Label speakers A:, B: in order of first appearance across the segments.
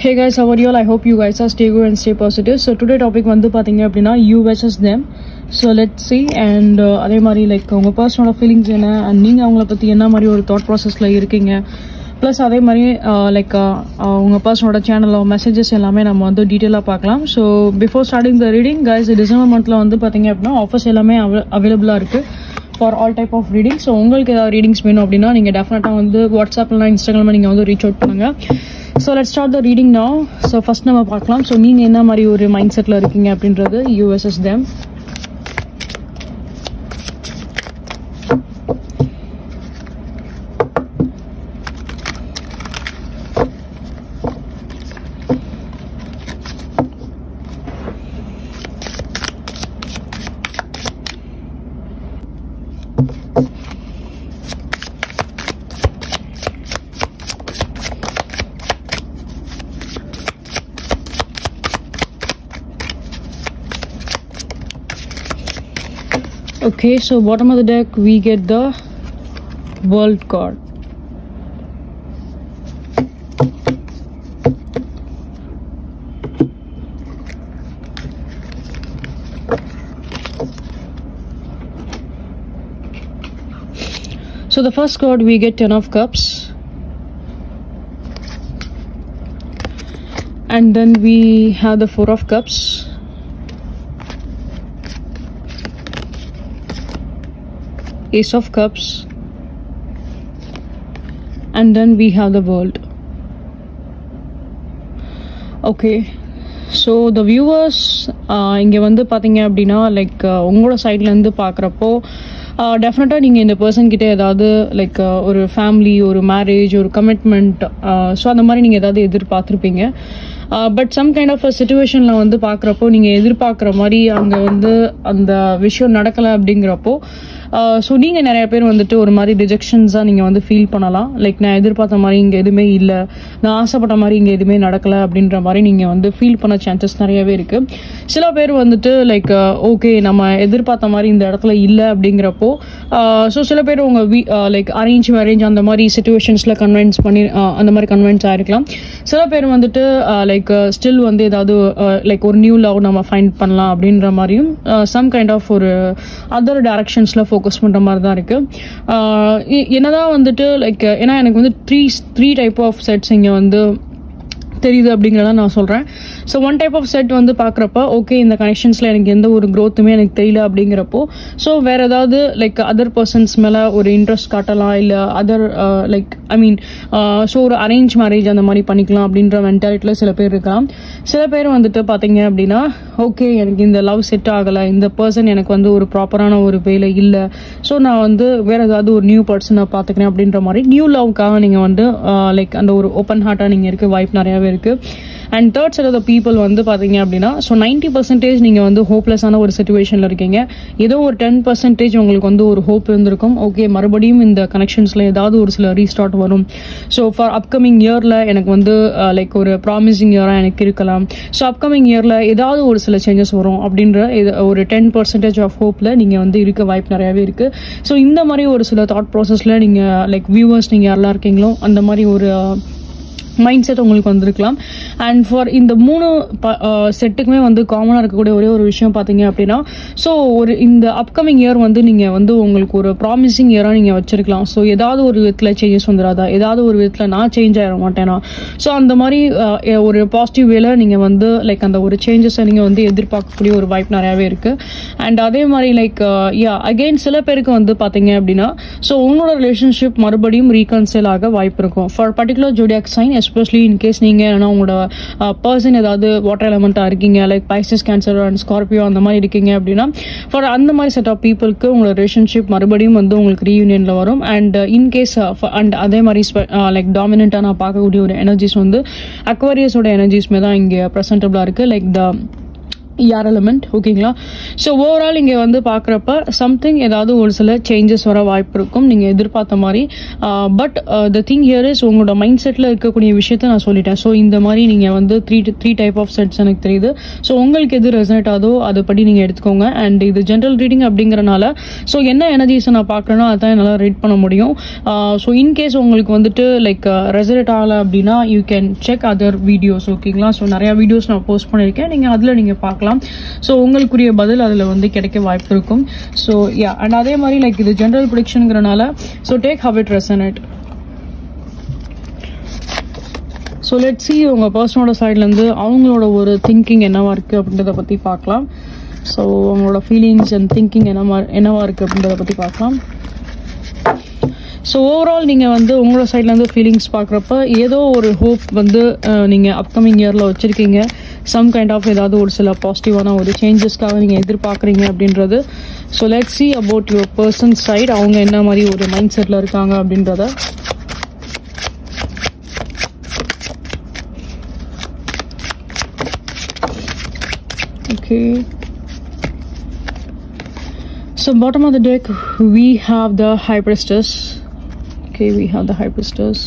A: Hey guys, how are you all? I hope you guys are stay good and stay positive. So today topic வந்து பாத்தீங்க அப்படின்னா you versus them. So let's see and அதே மாதிரி like உங்க பர்சனோட feelings என்ன and நீங்க அவங்கள பத்தி என்ன மாதிரி ஒரு தாட் ப்ராசஸ்ல இருக்கீங்க ப்ளஸ் அதே மாதிரி லைக் உங்க பர்சனோட சேனலோ மெசேஜஸ் எல்லாமே நம்ம வந்து டீட்டெயிலாக பார்க்கலாம். So before starting the reading guys December மந்த்ல வந்து பாத்தீங்க அப்படின்னா ஆஃபர்ஸ் எல்லாமே அவைலபிளாக இருக்கு for all type of reading. So உங்களுக்கு ஏதாவது ரீடிங்ஸ் வேணும் அப்படின்னா நீங்கள் டெஃபினட்டாக வந்து வாட்ஸ்அப்லாம் இன்ஸ்டாகிராமில் நீங்கள் வந்து ரீச் அவுட் பண்ணுங்கள். So let's start the reading now. So first நம்ம பார்க்கலாம். ஸோ நீங்கள் என்ன மாதிரி ஒரு மைண்ட் செட்டில் இருக்கீங்க அப்படின்றது you versus them. Okay, so bottom of the deck we get the World card. So the first card we get 10 of Cups, and then we have the 4 of Cups, Ace of Cups, and then we have the World. Okay, so the viewers இங்கே வந்து பார்த்தீங்க அப்படின்னா like உங்களோட சைட்லேருந்து பார்க்குறப்போ டெஃபினட்டாக நீங்கள் இந்த பர்சன் கிட்டே ஏதாவது லைக் ஒரு ஃபேமிலி, ஒரு மேரேஜ், ஒரு கமிட்மெண்ட், ஸோ அந்த மாதிரி நீங்கள் ஏதாவது எதிர்பார்த்துருப்பீங்க. பட் சம் கைண்ட் ஆஃப் சிச்சுவேஷனில் வந்து பார்க்குறப்போ நீங்கள் எதிர்பார்க்குற மாதிரி அங்கே வந்து அந்த விஷயம் நடக்கலை அப்படிங்கிறப்போ ஸோ நீங்கள் நிறைய பேர் வந்துட்டு ஒரு மாதிரி ரிஜெக்ஷன்ஸாக நீங்கள் வந்து ஃபீல் பண்ணலாம். லைக் நான் எதிர்பார்த்த மாதிரி இங்கே எதுவுமே இல்லை, நான் ஆசைப்பட்ட மாதிரி இங்கே எதுவுமே நடக்கலை அப்படின்ற மாதிரி நீங்கள் வந்து ஃபீல் பண்ண சான்சஸ் நிறையவே இருக்குது. சில பேர் வந்துட்டு லைக் ஓகே நம்ம எதிர்பார்த்த மாதிரி இந்த இடத்துல இல்லை அப்படிங்கிறப்போ ஸோ சில பேர் உங்கள் லைக் அரேஞ்ச் மேரேஜ் அந்த மாதிரி சிச்சுவேஷன்ஸில் கன்வின்ஸ் பண்ணி அந்த மாதிரி கன்வின்ஸ் ஆகிருக்கலாம். சில பேர் வந்துட்டு லைக் ஸ்டில் வந்து ஏதாவது லைக் ஒரு நியூ லவ் நம்ம ஃபைண்ட் பண்ணலாம் அப்படின்ற மாதிரியும் சம் கைண்ட் ஆஃப் ஒரு அதர் டைரக்ஷன்ஸில் ஃபோக்கஸ் பண்ணுற மாதிரி தான் இருக்குது. என்னதான் வந்துட்டு லைக் ஏன்னா எனக்கு வந்து த்ரீ டைப் ஆஃப் செட்ஸ் இங்கே வந்து தெரியுது அப்படிங்கிறத நான் சொல்கிறேன். So one type of set வந்து பார்க்குறப்ப ஓகே இந்த கனெக்ஷன்ஸில் எனக்கு எந்த ஒரு க்ரோத்துமே எனக்கு தெரியல அப்படிங்கிறப்போ ஸோ வேறு ஏதாவது லைக் அதர் பர்சன்ஸ் மேலே ஒரு இன்ட்ரெஸ்ட் காட்டலாம், இல்லை other like I mean so ஒரு அரேஞ்ச் மேரேஜ் அந்த மாதிரி பண்ணிக்கலாம் அப்படின்ற மென்டாலிட்டியில் சில பேர் இருக்கலாம். சில பேர் வந்துட்டு பார்த்தீங்க அப்படின்னா ஓகே எனக்கு இந்த லவ் செட் ஆகலை, இந்த பர்சன் எனக்கு வந்து ஒரு ப்ராப்பரான ஒரு வேலை இல்லை, ஸோ நான் வந்து வேறு ஏதாவது ஒரு நியூ பர்சனை பார்த்துக்கிறேன் அப்படின்ற மாதிரி நியூ லவ்க்காக நீங்கள் வந்து லைக் அந்த ஒரு ஓப்பன் ஹார்ட்டாக நீங்கள் இருக்க வாய்ப்பு நிறையாவே இருக்கு. And third set of the people வந்து பார்த்தீங்க அப்படின்னா ஸோ 90% நீங்கள் வந்து ஹோப்லெஸ்ஸான ஒரு சிச்சுவேஷனில் இருக்கீங்க. ஏதோ ஒரு 10% உங்களுக்கு வந்து ஒரு ஹோப் இருந்திருக்கும். ஓகே மறுபடியும் இந்த கனெக்ஷன்ஸில் ஏதாவது ஒரு சில ரீஸ்டார்ட் வரும். ஸோ ஃபார் அப்கமிங் இயரில் எனக்கு வந்து லைக் ஒரு ப்ராமிசிங் இயராக எனக்கு இருக்கலாம். ஸோ அப்கமிங் இயரில் ஏதாவது ஒரு சில சேஞ்சஸ் வரும் அப்படின்ற ஒரு 10% ஆஃப் ஹோப்பில் நீங்கள் வந்து இருக்க வாய்ப்பு நிறையாவே இருக்குது. ஸோ இந்த மாதிரி ஒரு சில தாட் ப்ராசஸில் நீங்கள் லைக் வியூவர்ஸ் நீங்கள் யாரெல்லாம் இருக்கீங்களோ அந்த மாதிரி ஒரு மைண்ட் செட் உங்களுக்கு வந்திருக்கலாம். அண்ட் ஃபார் இந்த 3 செட்டுக்குமே வந்து காமனாக இருக்கக்கூடிய ஒரே ஒரு விஷயம் பார்த்தீங்க அப்படின்னா ஸோ ஒரு இந்த அப்கமிங் இயர் வந்து நீங்கள் வந்து உங்களுக்கு ஒரு ப்ராமிசிங் இயராக நீங்கள் வச்சிருக்கலாம். ஸோ ஏதாவது ஒரு விதத்தில் சேஞ்சஸ் வந்துடாதா, ஏதாவது ஒரு விதத்தில் நான் சேஞ்ச் ஆகிட மாட்டேனா, ஸோ அந்த மாதிரி ஒரு பாசிட்டிவ் வேல நீங்கள் வந்து லைக் அந்த ஒரு சேஞ்சஸை நீங்கள் வந்து எதிர்பார்க்கக்கூடிய ஒரு வாய்ப்பு நிறையாவே இருக்குது. அண்ட் அதே மாதிரி லைக் அகெயின் சில பேருக்கு வந்து பார்த்தீங்க அப்படின்னா ஸோ உங்களோட ரிலேஷன்ஷிப் மறுபடியும் ரீகன்சைல் ஆக வாய்ப்பு இருக்கும் for particular zodiac sign. Especially in case நீங்கள் ஏன்னா உங்களோட பர்சன் ஏதாவது வாட்டர் எலமெண்ட்டாக இருக்கீங்க like Pisces, Cancer and Scorpio அந்த மாதிரி இருக்கீங்க அப்படின்னா ஃபார் அந்த மாதிரி செட் ஆஃப் பீப்புளுக்கு உங்களோட ரிலேஷன்ஷிப் மறுபடியும் வந்து உங்களுக்கு ரீயூனியனில் வரும். அண்ட் இன்கேஸ் அண்ட் அதே மாதிரி லைக் டாமினண்ட்டாக நான் பார்க்கக்கூடிய ஒரு எனர்ஜிஸ் வந்து அக்வாரியஸோட எனர்ஜிஸ்மே தான் இங்கே ப்ரெசென்டபிளாக இருக்குது. Like the air element. ஓகேங்களா? ஸோ ஓவரால் இங்கே வந்து பார்க்குறப்ப சம்திங் ஏதாவது ஒரு சில சேஞ்சஸ் வர வாய்ப்பு இருக்கும் நீங்கள் எதிர்பார்த்த மாதிரி. But the thing here is உங்களோட மைண்ட் செட்டில் இருக்கக்கூடிய விஷயத்த நான் சொல்லிட்டேன். ஸோ இந்த மாதிரி நீங்கள் வந்து த்ரீ டைப் ஆஃப் செட்ஸ் எனக்கு தெரியுது. ஸோ உங்களுக்கு எது ரெசனேட் ஆகுதோ அதுபடி நீங்கள் எடுத்துக்கோங்க. அண்ட் இது ஜென்ரல் ரீடிங் அப்படிங்கிறனால ஸோ என்ன எனர்ஜிஸை நான் பார்க்குறேனோ அதான் என்னால் ரீட் பண்ண முடியும். ஸோ இன்கேஸ் உங்களுக்கு வந்துட்டு லைக் ரெசனேட் ஆகலை அப்படின்னா you can check other videos. ஓகேங்களா? ஸோ நிறையா வீடியோஸ் நான் போஸ்ட் பண்ணியிருக்கேன், நீங்கள் அதில் நீங்கள் பார்க்கலாம். ஸோ உங்களுக்குரிய பதில் அதில் வந்து கிடைக்க வாய்ப்பு இருக்கும். ஸோ யா, அண்ட் அதே மாதிரி லைக் இது ஜென்ரல் ப்ரெடிக்ஷனுங்கிறனால so take how it resonate. So let's see உங்கள் பர்சனோட சைட்லேருந்து அவங்களோட ஒரு திங்கிங் என்னவா இருக்குது அப்படின்றத பற்றி பார்க்கலாம். ஸோ அவங்களோட ஃபீலிங்ஸ் அண்ட் திங்கிங் என்னவா இருக்குது அப்படின்றத பற்றி பார்க்கலாம். ஸோ ஓவரால் நீங்கள் வந்து உங்களோட சைட்லேருந்து ஃபீலிங்ஸ் பார்க்குறப்ப ஏதோ ஒரு ஹோப் வந்து நீங்கள் அப்கமிங் இயரில் வச்சுருக்கீங்க. சம் கைண்ட் ஆஃப் ஏதாவது ஒரு சில பாசிட்டிவான ஒரு சேஞ்சஸ்க்காக நீங்கள் எதிர்பார்க்குறீங்க அப்படின்றது. So let's see about your person side அவங்க என்ன மாதிரி ஒரு மைண்ட் செட்டில் இருக்காங்க அப்படின்றத. Okay, so bottom of the deck we have the High Priestess. Okay, we have the High Priestess.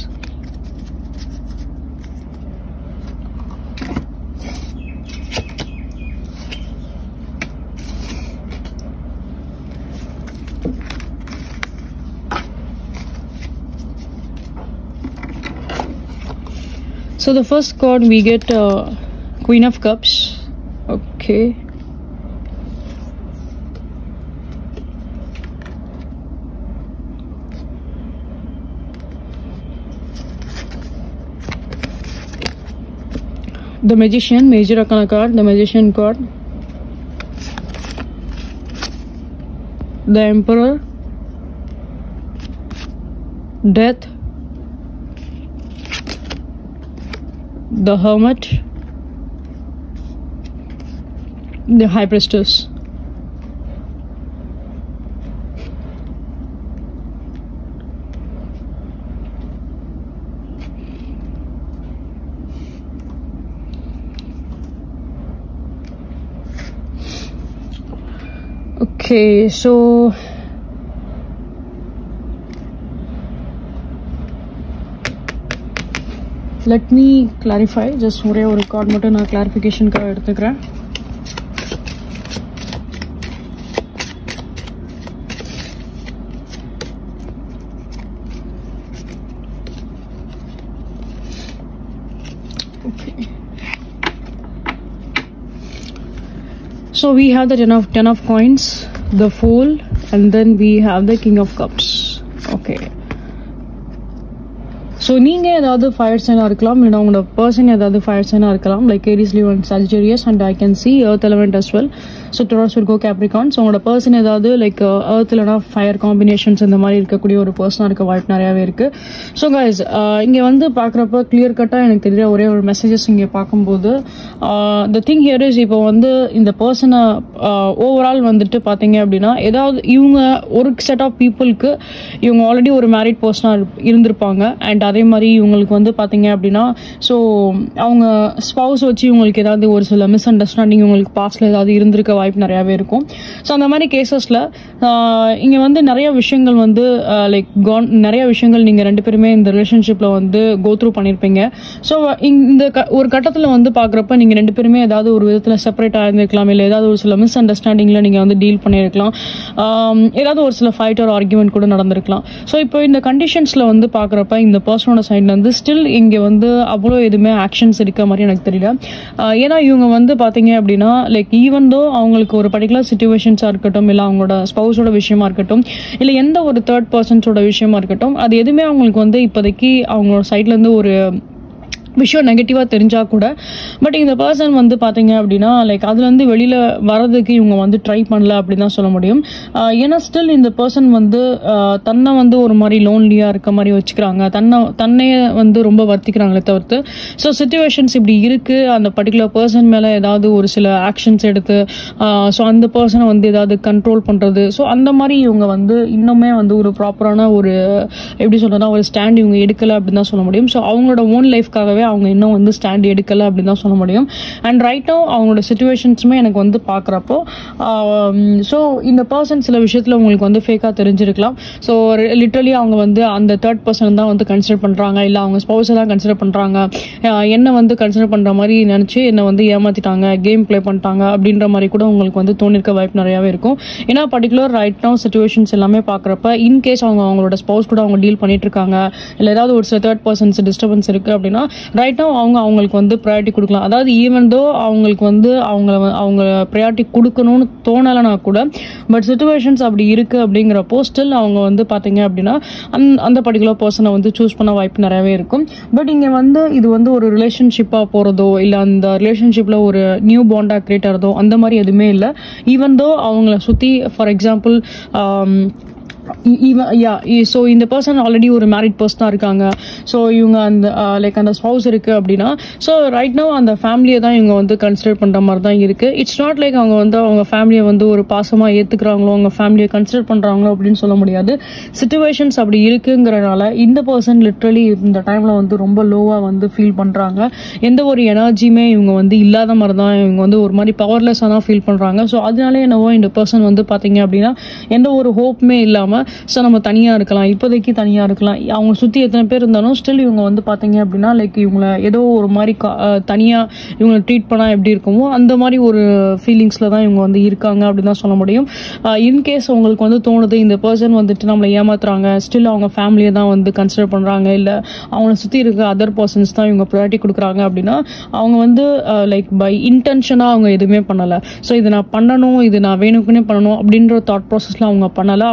A: So the first card we get Queen of Cups. Okay, the Magician, Major Arcana card, the Magician card, the Emperor, Death, the Hermit, the High Priestess. Okay, so let me clarify. Just ஒரே ஒரு card மட்டும் நான் கிளாரிஃபிகேஷனுக்காக எடுத்துக்கிறேன். Okay. So we have the ten of coins, the Fool, and then we have the King of Cups. Okay. So நீங்கள் ஏதாவது fire சைனாக இருக்கலாம், இல்லைனா உங்களோட பர்சன் ஏதாவது ஃபயர் சைனாக இருக்கலாம், like Aries, Leo and Sagittarius, and I can see earth element as well. So Taurus, Virgo, Capricorn. So உங்களோட பர்சன் ஏதாவது லைக் எர்த் இல்லைனா ஃபயர் காம்பினேஷன்ஸ் இந்த மாதிரி இருக்கக்கூடிய ஒரு பர்சனாக இருக்க வாய்ப்பு நிறையாவே இருக்குது. ஸோ கைஸ் இங்கே வந்து பார்க்குறப்ப கிளியர் கட்டாக எனக்கு தெரியல ஒரே ஒரு மெசேஜஸ் இங்கே பார்க்கும்போது த திங் ஹியர் இஸ் இப்போ வந்து இந்த பர்சனை ஓவரால் வந்துட்டு பார்த்தீங்க அப்படின்னா ஏதாவது இவங்க ஒரு செட் ஆஃப் பீப்புளுக்கு இவங்க ஆல்ரெடி ஒரு மேரிட் பர்சனாக இருந்திருப்பாங்க. அண்ட் அதே மாதிரி இவங்களுக்கு வந்து பார்த்தீங்க அப்படின்னா ஸோ அவங்க ஸ்பவுஸ் வச்சு இவங்களுக்கு ஏதாவது ஒரு சில மிஸ் அண்டர்ஸ்டாண்டிங் இவங்களுக்கு பாஸ்ட்ல ஏதாவது இருந்திருக்க வாய்ப்பு நிறையாவே இருக்கும். ஸோ அந்த மாதிரி கேசஸில் இங்கே வந்து நிறைய விஷயங்கள் வந்து லைக் நிறைய விஷயங்கள் நீங்கள் ரெண்டு பேருமே இந்த ரிலேஷன்ஷிப்பில் வந்து கோ த்ரூ பண்ணியிருப்பீங்க. ஸோ இந்த ஒரு கட்டத்தில் வந்து பார்க்குறப்ப நீங்கள் ரெண்டு பேருமே ஏதாவது ஒரு விதத்தில் செப்பரேட் ஆகிருந்திருக்கலாம், இல்லை ஏதாவது ஒரு சில மிஸ் அண்டர்ஸ்டாண்டிங்கில் நீங்கள் வந்து டீல் பண்ணியிருக்கலாம், ஏதாவது ஒரு சில ஃபைட் ஒரு ஆர்குமெண்ட் கூட நடந்திருக்கலாம். ஸோ இப்போ இந்த கண்டிஷன்ஸில் வந்து பார்க்குறப்ப இந்த பர்சனோட சைட்ல வந்து ஸ்டில் இங்கே வந்து அவ்வளோ எதுவுமே ஆக்ஷன்ஸ் இருக்க மாதிரி எனக்கு தெரியல. ஏன்னா இவங்க வந்து பார்த்தீங்க அப்படின்னா லைக் ஈவன் தோ அவங்களுக்கு ஒரு பர்டிகுலர் சிச்சுவேஷன்ஸாக இருக்கட்டும், இல்லை அவங்களோட ஸ்பவுஸோட விஷயமா இருக்கட்டும், இல்லை எந்த ஒரு தேர்ட் பர்சன்ஸோட விஷயமா இருக்கட்டும், அது எதுவுமே அவங்களுக்கு வந்து இப்போதைக்கு அவங்களோட சைட்லேருந்து ஒரு விஷயம் நெகட்டிவாக தெரிஞ்சால் கூட பட் இந்த பர்சன் வந்து பார்த்தீங்க அப்படின்னா லைக் அதுலேருந்து வெளியில் வரதுக்கு இவங்க வந்து ட்ரை பண்ணல அப்படின்னு தான் சொல்ல முடியும். ஏன்னா ஸ்டில் இந்த பர்சன் வந்து தன்னை வந்து ஒரு மாதிரி லோன்லியாக இருக்க மாதிரி வச்சுக்கிறாங்க, தன்னையே வந்து ரொம்ப வர்த்திக்கிறாங்களே தவிர்த்து ஸோ சிச்சுவேஷன்ஸ் இப்படி இருக்குது, அந்த பர்டிகுலர் பர்சன் மேலே ஏதாவது ஒரு சில ஆக்ஷன்ஸ் எடுத்து ஸோ அந்த பர்சனை வந்து ஏதாவது கண்ட்ரோல் பண்ணுறது, ஸோ அந்த மாதிரி இவங்க வந்து இன்னுமே வந்து ஒரு ப்ராப்பரான ஒரு எப்படி சொல்கிறதா ஒரு ஸ்டாண்ட் இவங்க எடுக்கலை அப்படின்னு தான் சொல்ல முடியும். ஸோ அவங்களோட ஓன் லைஃப்காகவே ரிலேஷன்ஷிப்காகவே அவங்க இன்னும் வந்து ஸ்டாண்ட் எடுக்கலை அப்படின்னு தான் சொல்ல முடியும். அண்ட் ரைட் நவ் அவங்களோட சுச்சுவேஷன்ஸுமே எனக்கு வந்து பார்க்குறப்போ ஸோ இந்த பர்சன் சில விஷயத்தில் உங்களுக்கு வந்து ஃபேக்காக தெரிஞ்சிருக்கலாம். ஸோ லிட்ரலி அவங்க வந்து அந்த தேர்ட் பர்சன் தான் வந்து கன்சிடர் பண்ணுறாங்க, இல்லை அவங்க ஸ்பௌஸை தான் கன்சிடர் பண்ணுறாங்க, என்னை வந்து கன்சிடர் பண்ணுற மாதிரி நினச்சி என்னை வந்து ஏமாற்றிட்டாங்க, கேம் ப்ளே பண்ணிட்டாங்க அப்படின்ற மாதிரி கூட உங்களுக்கு வந்து தோணிருக்க வாய்ப்பு நிறையாவே இருக்கும். ஏன்னா பர்டிகுலர் ரைட் நவ் சிச்சுவேஷன்ஸ் எல்லாமே பார்க்குறப்ப இன்கேஸ் அவங்களோட ஸ்பௌஸ் கூட அவங்க டீல் பண்ணிட்டு இருக்காங்க, இல்லை ஏதாவது ஒரு சில தேர்ட் பர்சன்ஸ் டிஸ்டர்பன்ஸ் இருக்குது அப்படின்னா ரைட் நவ் அவங்களுக்கு வந்து ப்ரையாரிட்டி கொடுக்கலாம். அதாவது ஈவன் தோ அவங்களுக்கு வந்து அவங்க ப்ரையாரிட்டி கொடுக்கணும்னு தோணலைனா கூட, பட் சிச்சுவேஷன்ஸ் அப்படி இருக்குது அப்படிங்கிறப்போ ஸ்டில் அவங்க வந்து பார்த்தீங்க அப்படின்னா அந்த பர்டிகுலர் பர்சனை வந்து சூஸ் பண்ண வாய்ப்பு நிறையவே இருக்கும். பட் இங்கே வந்து இது வந்து ஒரு ரிலேஷன்ஷிப்பாக போகிறதோ இல்லை அந்த ரிலேஷன்ஷிப்பில் ஒரு நியூ பாண்டாக கிரியேட் ஆகிறதோ அந்த மாதிரி எதுவுமே இல்லை. ஈவன் தோ அவங்கள சுற்றி ஃபார் எக்ஸாம்பிள் ஸோ இந்த பர்சன் ஆல்ரெடி ஒரு மேரிட் பர்சனாக இருக்காங்க, ஸோ இவங்க அந்த லைக் அந்த ஸ்பௌஸ் இருக்குது அப்படின்னா ஸோ ரைட் நவ் அந்த ஃபேமிலியை தான் இவங்க வந்து கன்சிடர் பண்ணுற மாதிரி தான் இருக்குது. இட்ஸ் நாட் லைக் அவங்க வந்து அவங்க ஃபேமிலியை வந்து ஒரு பாசமாக ஏற்றுக்கிறாங்களோ அவங்க ஃபேமிலியை கன்சிடர் பண்ணுறாங்களோ அப்படின்னு சொல்ல முடியாது. சிச்சுவேஷன்ஸ் அப்படி இருக்குங்கிறனால இந்த பர்சன் லிட்ரலி இந்த டைமில் வந்து ரொம்ப லோவாக வந்து ஃபீல் பண்ணுறாங்க. எந்த ஒரு எனர்ஜியுமே இவங்க வந்து இல்லாத மாதிரி தான், இவங்க வந்து ஒரு மாதிரி பவர்லெஸ்ஸாக தான் ஃபீல் பண்ணுறாங்க. ஸோ அதனாலே என்னவோ இந்த பர்சன் வந்து பார்த்தீங்க அப்படின்னா எந்த ஒரு ஹோப்புமே இல்லாமல் ஸோ நம்ம தனியாக இருக்கலாம், இப்போதைக்கு தனியாக இருக்கலாம், அவங்க சுற்றி எத்தனை பேர் இருந்தாலும் ஸ்டில் இவங்க வந்து பார்த்தீங்க அப்படின்னா லைக் இவங்களை ஏதோ ஒரு மாதிரி தனியாக இவங்களை ட்ரீட் பண்ணால் எப்படி இருக்குமோ அந்த மாதிரி ஒரு ஃபீலிங்ஸில் தான் இவங்க வந்து இருக்காங்க அப்படின்னு தான் சொல்ல முடியும். இன்கேஸ் உங்களுக்கு வந்து தோணுது இந்த பர்சன் வந்துட்டு நம்மளை ஏமாத்துறாங்க, ஸ்டில் அவங்க ஃபேமிலியை தான் வந்து கன்சிடர் பண்ணுறாங்க, இல்லை அவங்கள சுற்றி இருக்க அதர் பர்சன்ஸ் தான் இவங்க ப்ரையாரிட்டி கொடுக்குறாங்க அப்படின்னா அவங்க வந்து லைக் பை இன்டென்ஷனாக அவங்க எதுவுமே பண்ணலை. ஸோ இதை நான் பண்ணணும், இது நான் வேணுக்குன்னே பண்ணணும் அப்படின்ற தாட் ப்ராசஸில் அவங்க பண்ணலை.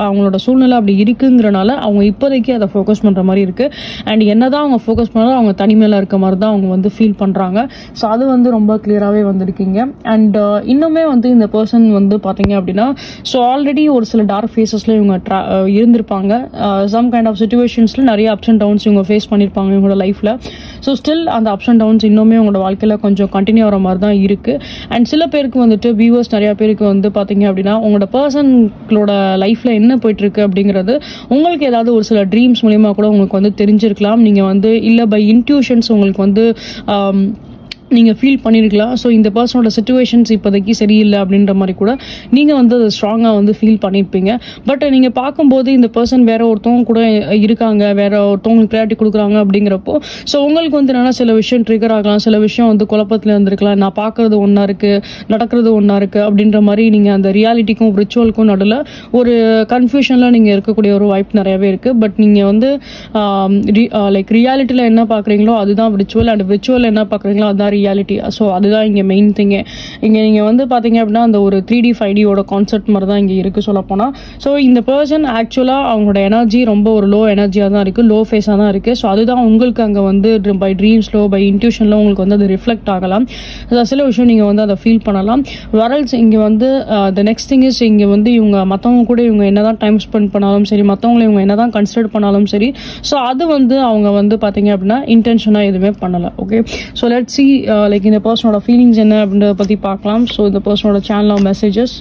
A: அவங்களோட சூழ்நிலை அப்படி இருக்குங்கிறனால அவங்க இப்போதைக்கு அதை ஃபோக்கஸ் பண்ணுற மாதிரி இருக்குது. அண்ட் என்னதான் அவங்க ஃபோக்கஸ் பண்ணாலும் அவங்க தனிமையில் இருக்க மாதிரி தான் அவங்க வந்து ஃபீல் பண்ணுறாங்க. ஸோ அது வந்து ரொம்ப கிளியராகவே வந்திருக்கீங்க. அண்ட் இன்னுமே வந்து இந்த பர்சன் வந்து பார்த்தீங்க அப்படின்னா ஸோ ஆல்ரெடி ஒரு சில டார்க் ஃபேஸஸில் இவங்க இருந்திருப்பாங்க. சம் கைண்ட் ஆஃப் சிச்சுவேஷன்ஸில் நிறைய அப்ஸ் அண்ட் டவுன்ஸ் இவங்க ஃபேஸ் பண்ணியிருப்பாங்க இவங்களோட லைஃப்பில். ஸோ ஸ்டில் அந்த அப்ஸ் அண்ட் டவுன்ஸ் இன்னுமே உங்களோட வாழ்க்கையில் கொஞ்சம் கண்டினியூ ஆகிற மாதிரி தான் இருக்குது. அண்ட் சில பேருக்கு வந்துட்டு வியூவர்ஸ் நிறையா பேருக்கு வந்து பார்த்தீங்க அப்படின்னா உங்களோட பர்சன்களோட லைஃப்பில் என்ன போயிட்டு இருக்கு அப்படிங்கிறது உங்களுக்கு ஏதாவது ஒரு சில ட்ரீம்ஸ் மூலியமா கூட உங்களுக்கு வந்து தெரிஞ்சிருக்கலாம். நீங்கள் வந்து இல்லை பை இன்ட்யூஷன்ஸ் உங்களுக்கு வந்து நீங்கள் ஃபீல் பண்ணியிருக்கலாம். ஸோ இந்த பர்சனோட சிச்சுவேஷன்ஸ் இப்போதைக்கு சரியில்லை அப்படின்ற மாதிரி கூட நீங்கள் வந்து அதை ஸ்ட்ராங்காக வந்து ஃபீல் பண்ணியிருப்பீங்க. பட் நீங்கள் பார்க்கும்போது இந்த பர்சன் வேற ஒருத்தவங்க கூட இருக்காங்க, வேற ஒருத்தவங்களுக்கு ப்ரையாரிட்டி கொடுக்குறாங்க அப்படிங்கிறப்போ ஸோ உங்களுக்கு வந்து என்னன்னா சில விஷயம் ட்ரிகர் ஆகலாம், சில விஷயம் வந்து குழப்பத்தில் இருந்திருக்கலாம். நான் பார்க்கறது ஒன்றா இருக்குது, நடக்கிறது ஒன்றா இருக்குது அப்படின்ற மாதிரி நீங்கள் அந்த ரியாலிட்டிக்கும் ரிச்சுவலுக்கும் நடுவில் ஒரு கன்ஃபியூஷனில் நீங்கள் இருக்கக்கூடிய ஒரு வாய்ப்பு நிறையவே இருக்குது. பட் நீங்கள் வந்து லைக் ரியாலிட்டியில் என்ன பார்க்குறீங்களோ அதுதான் விர்ச்சுவல், அண்ட் விர்ச்சுவல் என்ன பார்க்குறீங்களோ அதுதான் ரியாலிட்டி. ஸோ அதுதான் இங்கே மெயின் திங்கே. இங்கே நீங்கள் வந்து பார்த்தீங்க அப்படின்னா அந்த ஒரு 3D 5Dயோட கான்செப்ட் மாதிரி தான் இங்கே இருக்குது சொல்ல போனால். ஸோ இந்த பர்சன் ஆக்சுவலாக அவங்களோட எனர்ஜி ரொம்ப ஒரு லோ எனர்ஜியாக தான் இருக்குது, லோ ஃபேஸாக தான் இருக்குது. ஸோ அதுதான் உங்களுக்கு அங்கே வந்து பை ட்ரீம்ஸ்லோ பை இன்ட்யூஷனில் உங்களுக்கு வந்து அது ரிஃப்ளெக்ட் ஆகலாம். சில விஷயம் நீங்கள் வந்து அதை ஃபீல் பண்ணலாம். வரல்ஸ் இங்கே வந்து த நெக்ஸ்ட் திங் இஸ் இங்கே வந்து இவங்க மற்றவங்க கூட இவங்க என்னதான் டைம் ஸ்பெண்ட் பண்ணாலும் சரி, மற்றவங்களை இவங்க என்னதான் கன்சிடர் பண்ணாலும் சரி, ஸோ அது வந்து அவங்க வந்து பார்த்தீங்க அப்படின்னா இன்டென்ஷனாக எதுவுமே பண்ணலை. Okay, so let's see like இந்த பர்சனோட ஃபீலிங்ஸ் என்ன அப்படின்றத பற்றி பார்க்கலாம். ஸோ இந்த பர்சனோட channel of messages.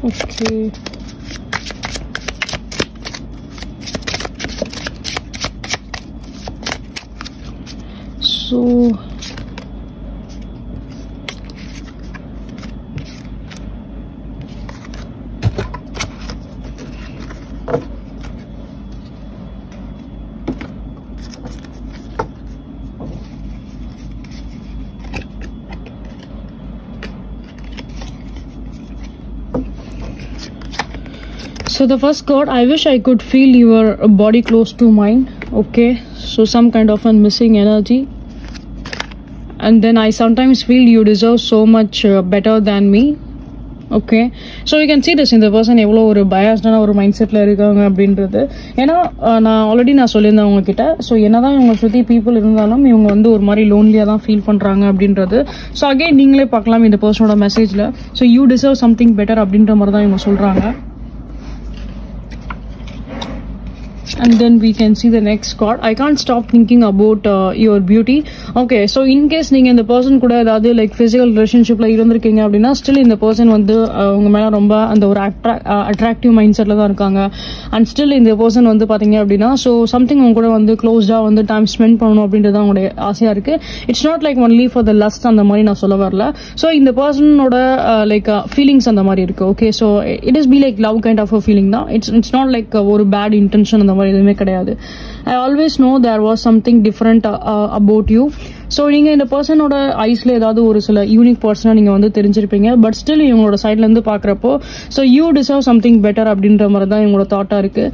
A: Okay. So So the first card, I wish I could feel your body close to mine. Okay, so some kind of a missing energy. and then I sometimes feel you deserve so much better than me. Okay, so you can see this, இந்த person எவ்வளோ ஒரு பயாஸ்டான ஒரு mind settle இருக்காங்க அப்படின்றது. ஏன்னா நான் already சொல்லியிருந்தேன் உங்ககிட்ட, ஸோ என்னதான் இவங்க சுற்றி பீப்புள் இருந்தாலும் இவங்க வந்து ஒரு மாதிரி லோன்லியாக தான் ஃபீல் பண்ணுறாங்க அப்படின்றது. ஸோ அகைன் நீங்களே பார்க்கலாம் இந்த பர்சனோட மெசேஜில். So you deserve something better அப்படின்ற மாதிரி தான் இவங்க சொல்கிறாங்க. And then we can see the next card. I can't stop thinking about your beauty. Okay, so in case நீங்க இந்த பர்சன் கூட ஏதாவது லைக் பிசிக்கல் ரிலேஷன்ஷிப்ல இருந்திருக்கீங்க அப்படின்னா ஸ்டில் இந்த பர்சன் வந்து உங்க மேல ரொம்ப அந்த ஒரு அட்ராக்டிவ் மைண்ட் செட்ல தான் இருக்காங்க. அண்ட் ஸ்டில் இந்த பர்சன் வந்து பாத்தீங்க அப்படின்னா ஸோ சம்திங் உங்க கூட வந்து க்ளோஸ்டா வந்து டைம் ஸ்பெண்ட் பண்ணணும் அப்படின்றது அவங்களுடைய ஆசையா இருக்கு. It's not like only for the lust அந்த மாதிரி நான் சொல்ல வரல. ஸோ இந்த பர்சனோட லைக் ஃபீலிங்ஸ் அந்த மாதிரி இருக்கு. Okay, so it is be like love kind of a feeling தான். இட்ஸ் நாட் லைக் ஒரு பேட் இன்டென்ஷன் அந்த மாதிரி எதுவுமே கிடையாது. I always know there was something different about you. So நீங்க இந்த பர்சனோட ஐஸ்ல ஏதாவது ஒரு சில யூனிக் பர்சனா நீங்க வந்து தெரிஞ்சிருப்பீங்க. பட் ஸ்டில் இவங்களோட சைட்ல இருந்து பாக்குறப்போ so you deserve something better அப்படின்ற மாதிரி தான் இவங்களோட தாட்டா இருக்கு.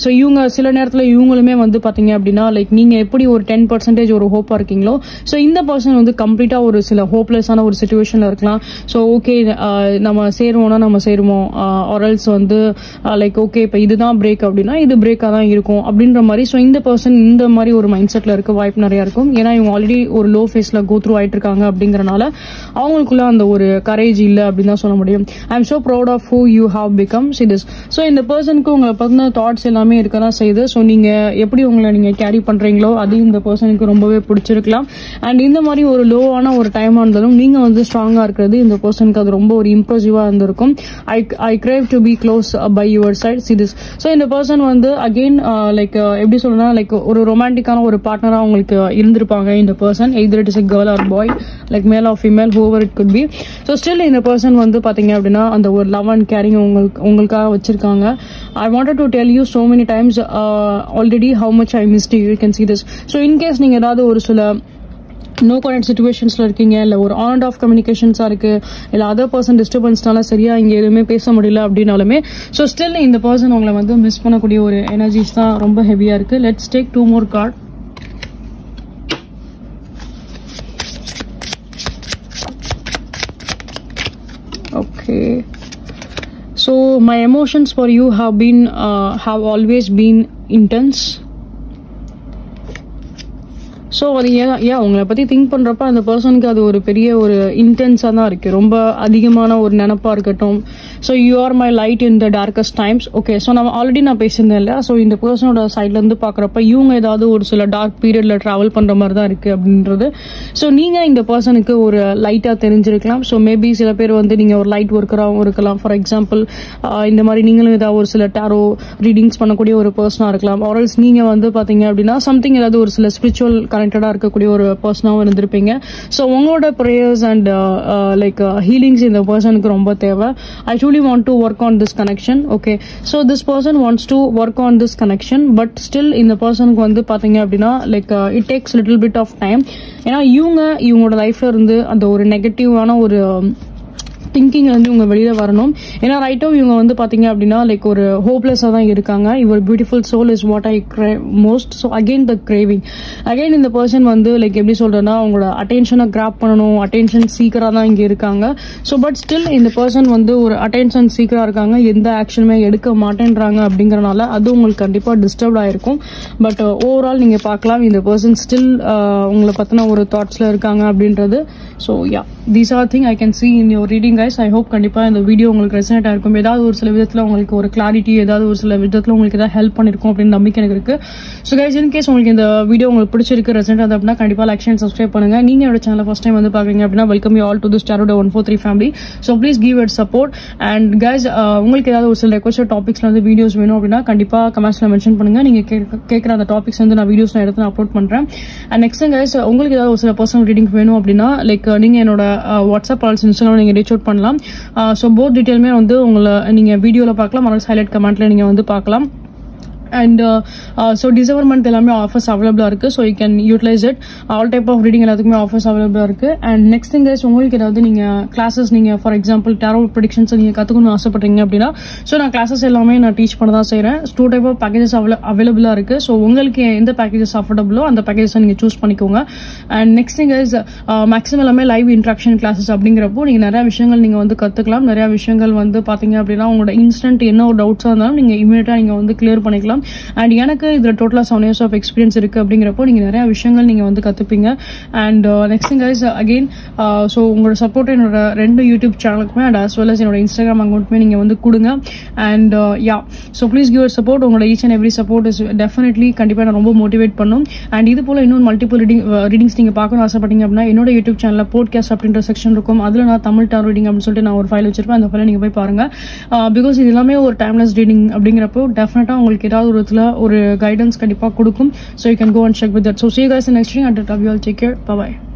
A: ஸோ இவங்க சில நேரத்தில் இவங்களுமே வந்து பாத்தீங்க அப்படின்னா லைக் நீங்க எப்படி ஒரு 10% ஒரு ஹோப்பா இருக்கீங்களோ ஸோ இந்த பர்சன் வந்து கம்ப்ளீட்டா ஒரு சில ஹோப்லெஸ்ஸான ஒரு சிச்சுவேஷன்ல இருக்கலாம். ஸோ ஓகே நம்ம சேருவோம்னா நம்ம சேருவோம், ஆர்எல்ஸ் வந்து லைக் ஓகே இப்போ இதுதான் பிரேக் அப்படின்னா இது பிரேக்கா தான் இருக்கும் அப்படின்ற மாதிரி. ஸோ இந்த பர்சன் இந்த மாதிரி ஒரு மைண்ட் செட்ல இருக்க வாய்ப்பு நிறைய இருக்கும். ஏன்னா இவங்க ஆல்ரெடி ஒரு லோ ஃபேஸ்ல கோ த்ரூ ஆயிட்டு இருக்காங்க அப்படிங்கறனால அவங்களுக்குள்ள அந்த ஒரு கரேஜ் இல்ல அப்படின்னு தான் சொல்ல முடியும். I am so proud of who you have become. See this, so இந்த பர்சனுக்கு உங்களை பத்தின தாட்ஸ் எல்லாமே இருக்கதான் செய்யுது. ஸோ நீங்க எப்படி உங்களை நீங்க கேரி பண்றீங்களோ அது இந்த பர்சனுக்கு ரொம்பவே பிடிச்சிருக்கலாம். அண்ட் இந்த மாதிரி ஒரு லோவான ஒரு டைமா இருந்தாலும் நீங்க வந்து ஸ்ட்ராங்கா இருக்கிறது இந்த பர்சனுக்கு அது ரொம்ப ஒரு இம்ப்ரெசிவா இருந்திருக்கும். I crave to be close by your side. See this, so இந்த பர்சன் வந்து அகெயின் லைக் எப்படி சொல்லணும்னா லைக் ஒரு ரொமான்டிக்கான ஒரு பார்ட்னரா உங்களுக்கு இருந்திருப்பாங்க இந்த person. either it is a girl or boy, like male or female, whoever it could be. So still இந்த பர்சன் வந்து பாத்தீங்க அப்படின்னா அந்த ஒரு லவ் அண்ட் கேரிங் உங்களுக்காக வச்சிருக்காங்க. I wanted to tell you so many times already how much I missed you. You can see this. So in case நீங்க ஏதாவது ஒரு சில நோ கான்டாக்ட் சிச்சுவேஷன்ஸ்ல இருக்கீங்க, இல்ல ஒரு ஆன் அண்ட் ஆஃப் கம்யூனிகேஷன்ஸா இருக்கு, இல்ல அதர் பர்சன் டிஸ்டர்பன்ஸ்னால சரியா இங்க எதுவுமே பேச முடியல அப்படின்னாலுமே ஸோ ஸ்டில் இந்த பர்சன் உங்களை வந்து மிஸ் பண்ணக்கூடிய ஒரு எனர்ஜிஸ் தான் ரொம்ப ஹெவியா இருக்கு. Let's take 2 more cards. Okay, so my emotions for you have always been intense. So அது ஏன் உங்களை பற்றி திங்க் பண்ணுறப்ப அந்த பர்சனுக்கு அது ஒரு பெரிய ஒரு இன்டென்ஸாக தான் இருக்குது, ரொம்ப அதிகமான ஒரு நினப்பாக இருக்கட்டும். So you are my light in the darkest times. Okay, so already நான் பேசியிருந்தேன் இல்லையா. ஸோ இந்த பர்சனோட சைட்லேருந்து பார்க்குறப்ப இவங்க ஏதாவது ஒரு சில டார்க் பீரியடில் ட்ராவல் பண்ணுற மாதிரி தான் இருக்குது அப்படின்றது. ஸோ நீங்கள் இந்த பர்சனுக்கு ஒரு லைட்டாக தெரிஞ்சிருக்கலாம். ஸோ மேபி சில பேர் வந்து நீங்கள் ஒரு லைட் ஒர்க்கராகவும் இருக்கலாம். ஃபார் எக்ஸாம்பிள் இந்த மாதிரி நீங்களும் ஏதாவது ஒரு சில டாரோ ரீடிங்ஸ் பண்ணக்கூடிய ஒரு பர்சனாக இருக்கலாம். ஆர்எல்ஸ் நீங்கள் வந்து பார்த்தீங்க அப்படின்னா சம்திங் ஏதாவது ஒரு சில ஸ்பிரிச்சுவல் கனெக்டடா இருக்கக்கூடிய ஒரு பர்சனாவும் இருந்திருப்பீங்க. ஸோ உங்களோட ப்ரேயர்ஸ் அண்ட் லைக் ஹீலிங்ஸ் இந்த பர்சனுக்கு ரொம்ப தேவை. I truly want to work on this connection. Okay, so this person wants to work on this connection. But still இந்த பர்சனுக்கு வந்து பாத்தீங்க அப்படின்னா like it takes little bit of time. ஏன்னா இவங்களோட லைஃப்ல இருந்து அந்த ஒரு நெகட்டிவான ஒரு திங்கிங் வந்து இவங்க வெளியில வரணும். ஏன்னா ரைட்டோ இவங்க வந்து பாத்தீங்க அப்படின்னா லைக் ஒரு ஹோப்லெஸ்ஸா தான் இருக்காங்க. Your beautiful soul is what I crave most. So again the craving, again இந்த பர்சன் வந்து லைக் எப்படி சொல்றேன்னா அவங்களோட அட்டென்ஷனை கிராப் பண்ணணும், அட்டென்ஷன் சீக்கரா தான் இங்க இருக்காங்க. ஸோ பட் ஸ்டில் இந்த பர்சன் வந்து ஒரு அட்டென்ஷன் சீக்கரா இருக்காங்க, எந்த ஆக்ஷனுமே எடுக்க மாட்டேன்றாங்க அப்படிங்கறனால அது உங்களுக்கு கண்டிப்பா டிஸ்டர்ப் ஆயிருக்கும். பட் ஓவரால் நீங்க பார்க்கலாம் இந்த பர்சன் ஸ்டில் உங்களை பத்தின ஒரு தாட்ஸ்ல இருக்காங்க அப்படின்றது. So yeah, these are thing I can see in your reading guys. I hope கண்டிப்பா இந்த வீடியோ உங்களுக்கு ரெசனேட் ஆயிருக்கும். ஏதாவது ஒரு சில விதத்துல உங்களுக்கு ஒரு கிளாரிட்டி, ஏதாவது ஒரு சில விதத்துல உங்களுக்கு ஏதாவது ஹெல்ப் பண்ணிருக்கும் அப்படின்னு நம்பிக்கை எனக்கு இருக்கு. ஸோ கைஸ், இன் கேஸ் உங்களுக்கு இந்த வீடியோ உங்களுக்கு பிடிச்சிருக்கு, ரெசனேட் ஆகுது அப்படின்னா கண்டிப்பா லைக் அண்ட் சப்ஸ்கிரைப் பண்ணுங்க. நீங்க என்னோட சேனல் ஃபர்ஸ்ட் டைம் வந்து பாக்குறீங்க அப்படின்னா welcome you all to this Tarot 143 family. So please give it support. And guys, உங்களுக்கு ஏதாவது ஒரு சில ரெக்வஸ்டட் டாபிக்ஸ்ல வந்து வீடியோஸ் வேணும் அப்படின்னா கண்டிப்பா கமெண்ட்ஸ்ல மென்ஷன் பண்ணுங்க. நீங்க கேட்கிற அந்த டாபிக்ஸ் வந்து நான் வீடியோஸ் எடுத்து அப்லோட் பண்றேன். அண்ட் நெக்ஸ்ட் கைஸ், உங்களுக்கு ஏதாவது ஒரு சில பர்சனல் ரீடிங் வேணும் அப்படின்னா லைக் நீங்க என்னோட வாட்ஸ்அப் ஆல்ஸ் இன்ஸ்டாகிராம் நீங்க ரீச் அவுட் பண்ணலாம். ஸோ போத் டீட்டெயிலுமே வந்து உங்களை நீங்க வீடியோல பார்க்கலாம், ஹைலைட் கமெண்ட்ல நீங்க வந்து பார்க்கலாம். அண்ட் ஸோ டிசம்பர் மந்த் எல்லாமே ஆஃபர்ஸ் அவைலபிளாக இருக்குது. So you can utilise it. All type of reading எல்லாத்துக்குமே ஆஃபர்ஸ் அவைலபிளாக இருக்குது. அண்ட் நெக்ஸ்ட் திங் கைஸ், உங்களுக்கு ஏதாவது நீங்கள் கிளாஸஸ் நீங்கள் ஃபார் எக்ஸாம்பிள் டேரோ ப்ரெடிக்ஷன்ஸ் நீங்கள் கற்றுக்கணும்னு ஆசைப்பட்றீங்க அப்படின்னா ஸோ நான் கிளாஸஸ் எல்லாமே நான் டீச் பண்ண தான் செய்கிறேன். 2 டைப் ஆஃப் பேக்கேஜஸ் அவைலபிளாக இருக்குது. ஸோ உங்களுக்கு எந்த பேக்கேஜஸ் அஃபோர்டபுளோ அந்த பேக்கேஜஸை நீங்கள் சூஸ் பண்ணிக்கோங்க. And next thing guys, maximum எல்லாமே லைவ் இன்ட்ராக்ஷன் கிளாஸஸ் அப்படிங்கிறப்போ நீங்கள் நிறைய விஷயங்கள் நீங்கள் வந்து கற்றுக்கலாம். நிறைய விஷயங்கள் வந்து பார்த்தீங்க அப்படின்னா உங்களோட இன்ஸ்டன்ட் என்ன ஒரு டவுட்ஸாக இருந்தாலும் நீங்கள் இமீடியட்டாக நீங்கள் வந்து கிளியர் பண்ணிக்கலாம். அண்ட் எனக்கு இதுல டோட்டலா 7 years ஆஃப் எக்ஸ்பீரியன்ஸ் இருக்கு அப்படிங்கிறப்போ நீங்க நிறைய விஷயங்கள் நீங்க வந்து கத்துப்பீங்க. And next thing guys, again so உங்களோட சப்போர்ட் என்னோட 2 யூடியூப் சேனலுக்குமே அண்ட் as well as என்னோட இன்ஸ்டாகிராம் அக்கௌண்ட்டுமே நீங்க வந்து கொடுங்க. And so please give your support. உங்களோட each and every support is definitely கண்டிப்பா நான் ரொம்ப மோட்டிவேட் பண்ணும். அண்ட் இது போல இன்னும் மல்டிபிள் ரீடிங்ஸ் நீங்க பார்க்கணும் ஆசைப்பட்டீங்க அப்படின்னா என்னோட யூடியூப் சேனல்ல போட்காஸ்ட் அப்படின்ற செக்ஷன் இருக்கும். அதுல நான் தமிழ் டாரோ ரீடிங் அப்படின்னு சொல்லிட்டு நான் ஒரு ஃபைல் வச்சிருப்பேன். அந்த ஃபைலை நீங்க போய் பாருங்க. பிகாஸ் இது எல்லாமே ஒரு டைம்லெஸ் ரீடிங் அப்படிங்கிறப்போ டெஃபினட்டா உங்களுக்கு ஏதாவது ஒரு விதத்துல ஒரு கைடன்ஸ் கண்டிப்பா கொடுக்கும். So you can go and check with that. So see you guys in the next stream. Until then, you all take care. Bye bye.